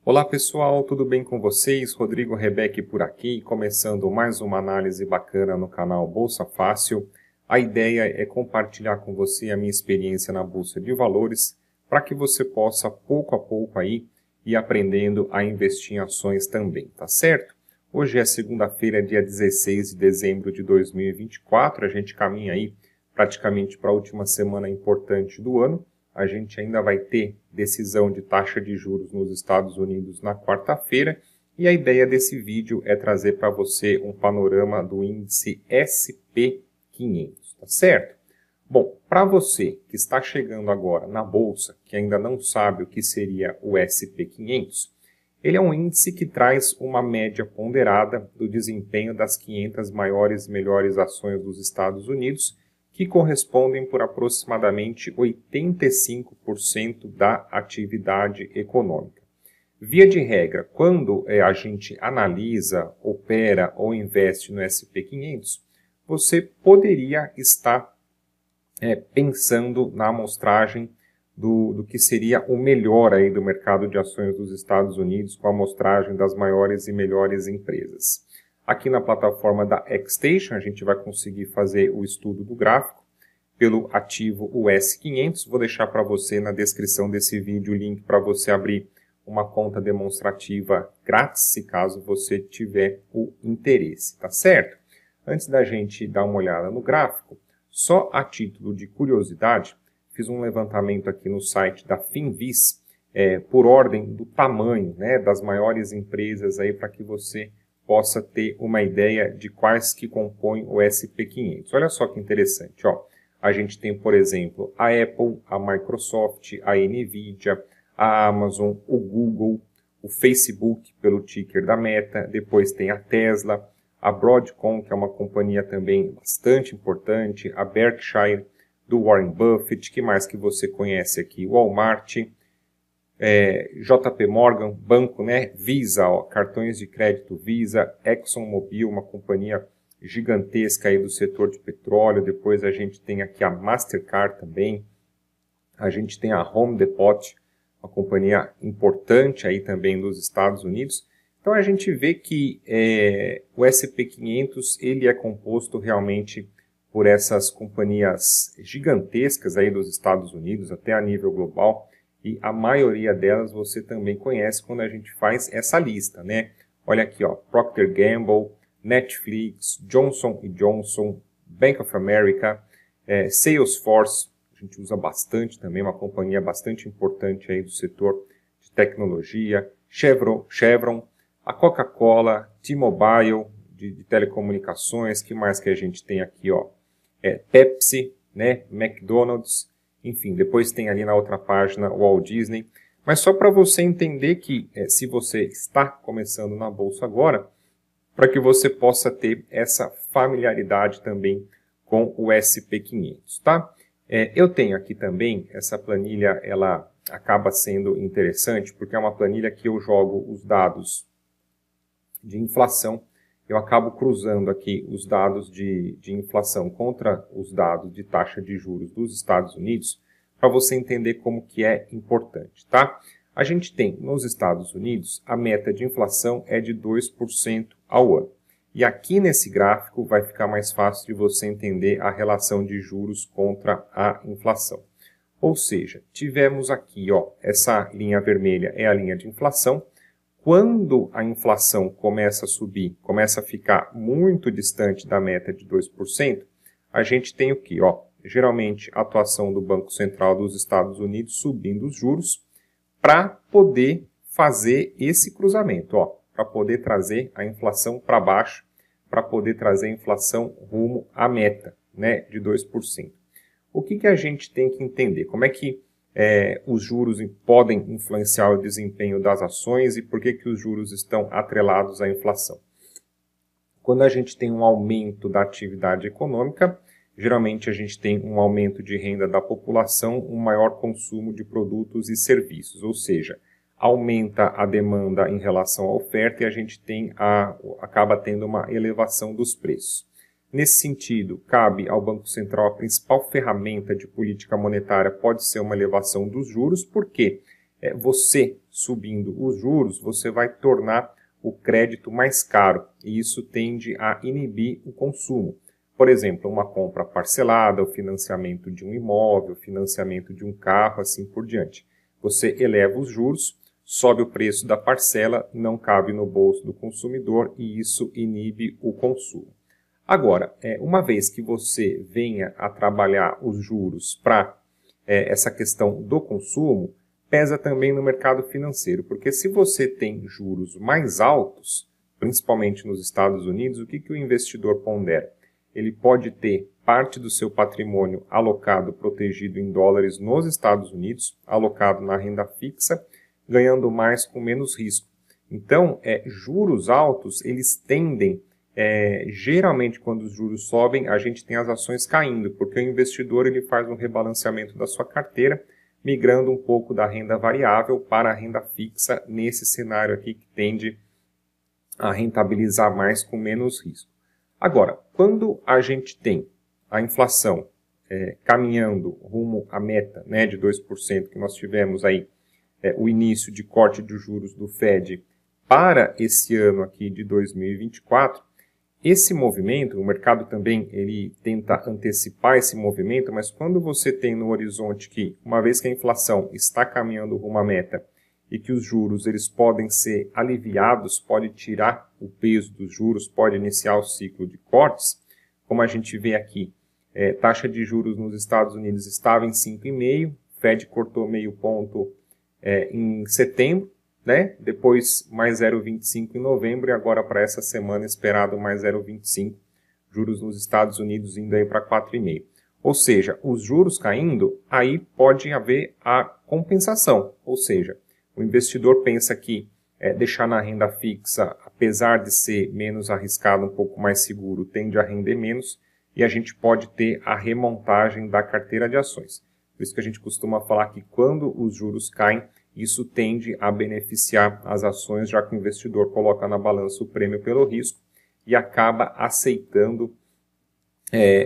Olá pessoal, tudo bem com vocês? Rodrigo Rebeck por aqui, começando mais uma análise bacana no canal Bolsa Fácil. A ideia é compartilhar com você a minha experiência na Bolsa de Valores, para que você possa pouco a pouco aí ir aprendendo a investir em ações também, tá certo? Hoje é segunda-feira, dia 16 de dezembro de 2024, a gente caminha aí praticamente para a última semana importante do ano. A gente ainda vai ter decisão de taxa de juros nos Estados Unidos na quarta-feira e a ideia desse vídeo é trazer para você um panorama do índice SP500, tá certo? Bom, para você que está chegando agora na bolsa, que ainda não sabe o que seria o SP500, ele é um índice que traz uma média ponderada do desempenho das 500 maiores e melhores ações dos Estados Unidos, que correspondem por aproximadamente 85% da atividade econômica. Via de regra, quando a gente analisa, opera ou investe no SP500, você poderia estar pensando na amostragem do que seria o melhor aí do mercado de ações dos Estados Unidos, com a amostragem das maiores e melhores empresas. Aqui na plataforma da Xstation, a gente vai conseguir fazer o estudo do gráfico pelo ativo US500. Vou deixar para você na descrição desse vídeo o link para você abrir uma conta demonstrativa grátis, se caso você tiver o interesse, tá certo? Antes da gente dar uma olhada no gráfico, só a título de curiosidade, fiz um levantamento aqui no site da Finviz, por ordem do tamanho, né, das maiores empresas aí, para que você possa ter uma ideia de quais que compõem o SP500. Olha só que interessante, ó. A gente tem, por exemplo, a Apple, a Microsoft, a Nvidia, a Amazon, o Google, o Facebook pelo ticker da Meta, depois tem a Tesla, a Broadcom, que é uma companhia também bastante importante, a Berkshire, do Warren Buffett, que mais que você conhece aqui? Walmart, JP Morgan, banco, né? Visa, ó, cartões de crédito Visa, ExxonMobil, uma companhia gigantesca aí do setor de petróleo. Depois a gente tem aqui a Mastercard também, a gente tem a Home Depot, uma companhia importante aí também dos Estados Unidos. Então a gente vê que o SP500 ele é composto realmente por essas companhias gigantescas aí dos Estados Unidos, até a nível global, e a maioria delas você também conhece quando a gente faz essa lista, né? Olha aqui, ó, Procter & Gamble, Netflix, Johnson & Johnson, Bank of America, Salesforce, a gente usa bastante também, uma companhia bastante importante aí do setor de tecnologia, Chevron, a Coca-Cola, T-Mobile, de telecomunicações, que mais que a gente tem aqui, ó? Pepsi, né? McDonald's, enfim, depois tem ali na outra página o Walt Disney. Mas só para você entender que se você está começando na bolsa agora, para que você possa ter essa familiaridade também com o SP500, tá? Eu tenho aqui também, essa planilha, ela acaba sendo interessante, porque é uma planilha que eu jogo os dados de inflação, eu acabo cruzando aqui os dados de inflação contra os dados de taxa de juros dos Estados Unidos, para você entender como que é importante, tá? A gente tem nos Estados Unidos, a meta de inflação é de 2% ao ano. E aqui nesse gráfico vai ficar mais fácil de você entender a relação de juros contra a inflação. Ou seja, tivemos aqui, ó, essa linha vermelha é a linha de inflação. Quando a inflação começa a subir, começa a ficar muito distante da meta de 2%, a gente tem o quê? Ó, geralmente a atuação do Banco Central dos Estados Unidos subindo os juros para poder fazer esse cruzamento, ó, para poder trazer a inflação para baixo, para poder trazer a inflação rumo à meta, né, de 2%. O que a gente tem que entender? Como é que os juros podem influenciar o desempenho das ações e por que os juros estão atrelados à inflação? Quando a gente tem um aumento da atividade econômica, geralmente a gente tem um aumento de renda da população, um maior consumo de produtos e serviços, ou seja, aumenta a demanda em relação à oferta e a gente acaba tendo uma elevação dos preços. Nesse sentido, cabe ao Banco Central a principal ferramenta de política monetária pode ser uma elevação dos juros, porque você subindo os juros, você vai tornar o crédito mais caro e isso tende a inibir o consumo. Por exemplo, uma compra parcelada, o financiamento de um imóvel, o financiamento de um carro, assim por diante. Você eleva os juros, sobe o preço da parcela, não cabe no bolso do consumidor e isso inibe o consumo. Agora, uma vez que você venha a trabalhar os juros para essa questão do consumo, pesa também no mercado financeiro, porque se você tem juros mais altos, principalmente nos Estados Unidos, o que o investidor pondera? Ele pode ter parte do seu patrimônio alocado, protegido em dólares nos Estados Unidos, alocado na renda fixa, ganhando mais com menos risco. Então, juros altos, eles tendem, geralmente quando os juros sobem, a gente tem as ações caindo, porque o investidor ele faz um rebalanceamento da sua carteira, migrando um pouco da renda variável para a renda fixa, nesse cenário aqui que tende a rentabilizar mais com menos risco. Agora, quando a gente tem a inflação caminhando rumo à meta, né, de 2%, que nós tivemos aí o início de corte de juros do Fed para esse ano aqui de 2024, esse movimento, o mercado também ele tenta antecipar esse movimento, mas quando você tem no horizonte que, uma vez que a inflação está caminhando rumo à meta e que os juros eles podem ser aliviados, pode tirar o peso dos juros, pode iniciar o ciclo de cortes, como a gente vê aqui, taxa de juros nos Estados Unidos estava em 5,5%, Fed cortou meio ponto em setembro, né? Depois mais 0,25 em novembro e agora para essa semana esperado mais 0,25, juros nos Estados Unidos indo aí para 4,5. Ou seja, os juros caindo, aí pode haver a compensação, ou seja, o investidor pensa que deixar na renda fixa, apesar de ser menos arriscado, um pouco mais seguro, tende a render menos e a gente pode ter a remontagem da carteira de ações. Por isso que a gente costuma falar que quando os juros caem, isso tende a beneficiar as ações, já que o investidor coloca na balança o prêmio pelo risco e acaba aceitando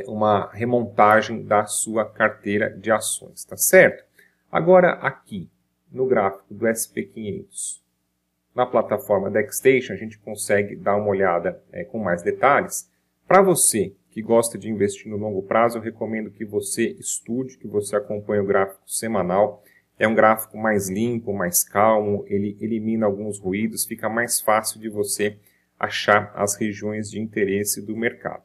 uma remontagem da sua carteira de ações, tá certo? Agora aqui, no gráfico do SP500, na plataforma DexStation, a gente consegue dar uma olhada com mais detalhes. Para você que gosta de investir no longo prazo, eu recomendo que você estude, que você acompanhe o gráfico semanal. É um gráfico mais limpo, mais calmo, ele elimina alguns ruídos, fica mais fácil de você achar as regiões de interesse do mercado.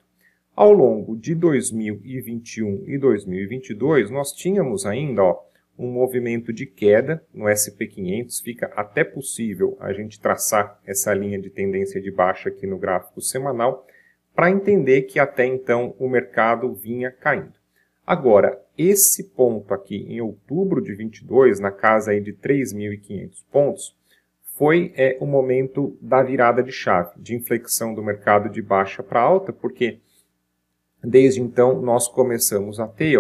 Ao longo de 2021 e 2022, nós tínhamos ainda um movimento de queda no SP500, fica até possível a gente traçar essa linha de tendência de baixa aqui no gráfico semanal, para entender que até então o mercado vinha caindo. Agora, esse ponto aqui em outubro de 22, na casa aí de 3.500 pontos, foi o momento da virada de chave, de inflexão do mercado de baixa para alta, porque desde então nós começamos a ter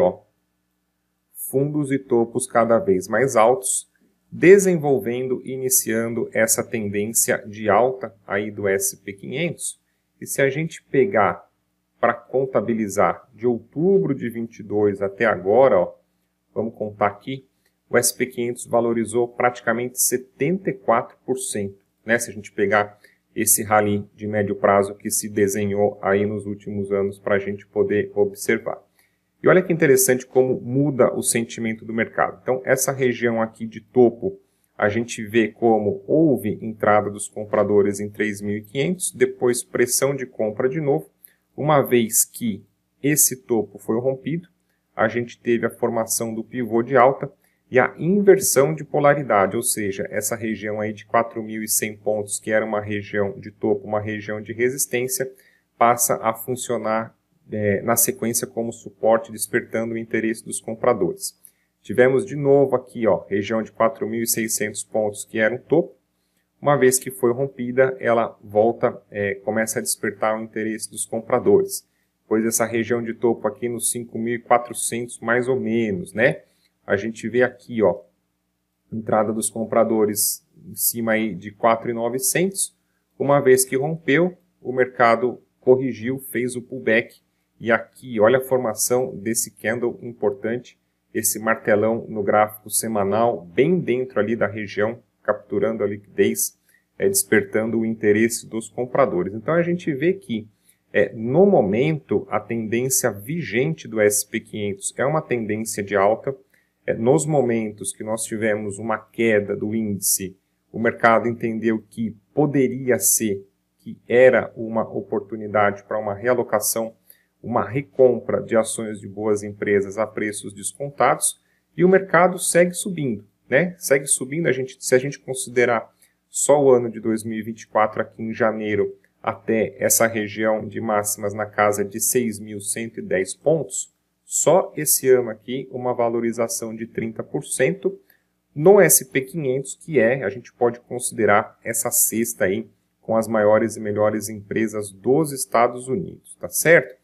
fundos e topos cada vez mais altos, desenvolvendo e iniciando essa tendência de alta aí do SP500. E se a gente pegar para contabilizar de outubro de 22 até agora, vamos contar aqui, o SP500 valorizou praticamente 74%, né? Se a gente pegar esse rally de médio prazo que se desenhou aí nos últimos anos para a gente poder observar. E olha que interessante como muda o sentimento do mercado. Então, essa região aqui de topo, a gente vê como houve entrada dos compradores em 3.500, depois pressão de compra de novo. Uma vez que esse topo foi rompido, a gente teve a formação do pivô de alta e a inversão de polaridade, ou seja, essa região aí de 4.100 pontos, que era uma região de topo, uma região de resistência, passa a funcionar na sequência como suporte, despertando o interesse dos compradores. Tivemos de novo aqui, região de 4.600 pontos, que era um topo. Uma vez que foi rompida, ela volta, começa a despertar o interesse dos compradores. Pois essa região de topo aqui nos 5.400 mais ou menos, né? A gente vê aqui, entrada dos compradores em cima aí de 4.900. Uma vez que rompeu, o mercado corrigiu, fez o pullback. E aqui, olha a formação desse candle importante, esse martelão no gráfico semanal, bem dentro ali da região capturando a liquidez, despertando o interesse dos compradores. Então a gente vê que no momento a tendência vigente do S&P 500 é uma tendência de alta. Nos momentos que nós tivemos uma queda do índice, o mercado entendeu que poderia ser, que era uma oportunidade para uma realocação, uma recompra de ações de boas empresas a preços descontados, e o mercado segue subindo, né? Segue subindo, se a gente considerar só o ano de 2024 aqui em janeiro até essa região de máximas na casa de 6.110 pontos, só esse ano aqui uma valorização de 30% no S&P 500, que a gente pode considerar essa cesta aí com as maiores e melhores empresas dos Estados Unidos, tá certo?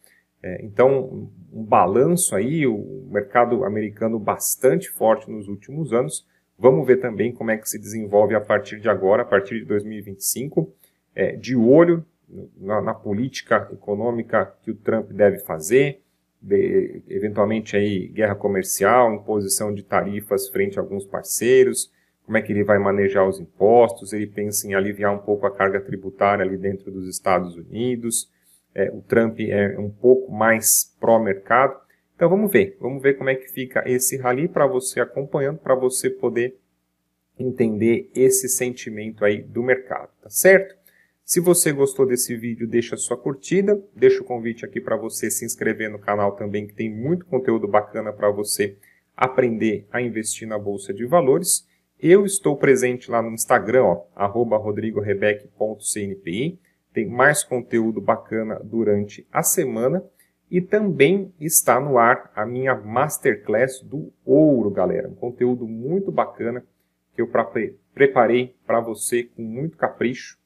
Então, um balanço aí, o mercado americano bastante forte nos últimos anos. Vamos ver também como é que se desenvolve a partir de agora, a partir de 2025, de olho na política econômica que o Trump deve fazer, eventualmente aí guerra comercial, imposição de tarifas frente a alguns parceiros, como é que ele vai manejar os impostos, ele pensa em aliviar um pouco a carga tributária ali dentro dos Estados Unidos. O Trump é um pouco mais pró-mercado. Então vamos ver como é que fica esse rally para você acompanhando, para você poder entender esse sentimento aí do mercado, tá certo? Se você gostou desse vídeo, deixa a sua curtida, deixa o convite aqui para você se inscrever no canal também, que tem muito conteúdo bacana para você aprender a investir na Bolsa de Valores. Eu estou presente lá no Instagram, @rodrigorebeck.cnpi. Tem mais conteúdo bacana durante a semana. E também está no ar a minha Masterclass do Ouro, galera. Um conteúdo muito bacana que eu preparei para você com muito capricho,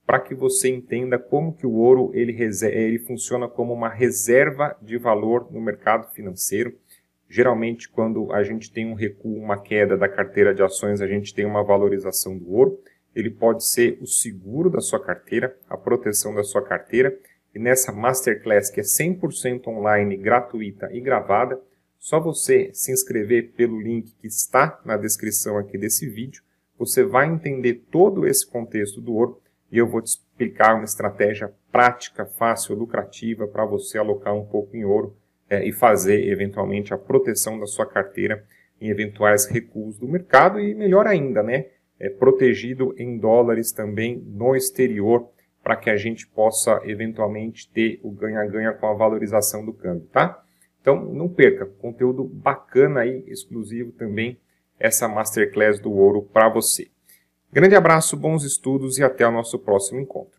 para que você entenda como que o ouro ele funciona como uma reserva de valor no mercado financeiro. Geralmente, quando a gente tem um recuo, uma queda da carteira de ações, a gente tem uma valorização do ouro. Ele pode ser o seguro da sua carteira, a proteção da sua carteira. E nessa Masterclass, que é 100% online, gratuita e gravada, só você se inscrever pelo link que está na descrição aqui desse vídeo, você vai entender todo esse contexto do ouro e eu vou te explicar uma estratégia prática, fácil, lucrativa para você alocar um pouco em ouro e fazer, eventualmente, a proteção da sua carteira em eventuais recuos do mercado e, melhor ainda, né, protegido em dólares também no exterior, para que a gente possa eventualmente ter o ganha-ganha com a valorização do câmbio, tá? Então não perca, conteúdo bacana aí, exclusivo também, essa Masterclass do ouro para você. Grande abraço, bons estudos e até o nosso próximo encontro.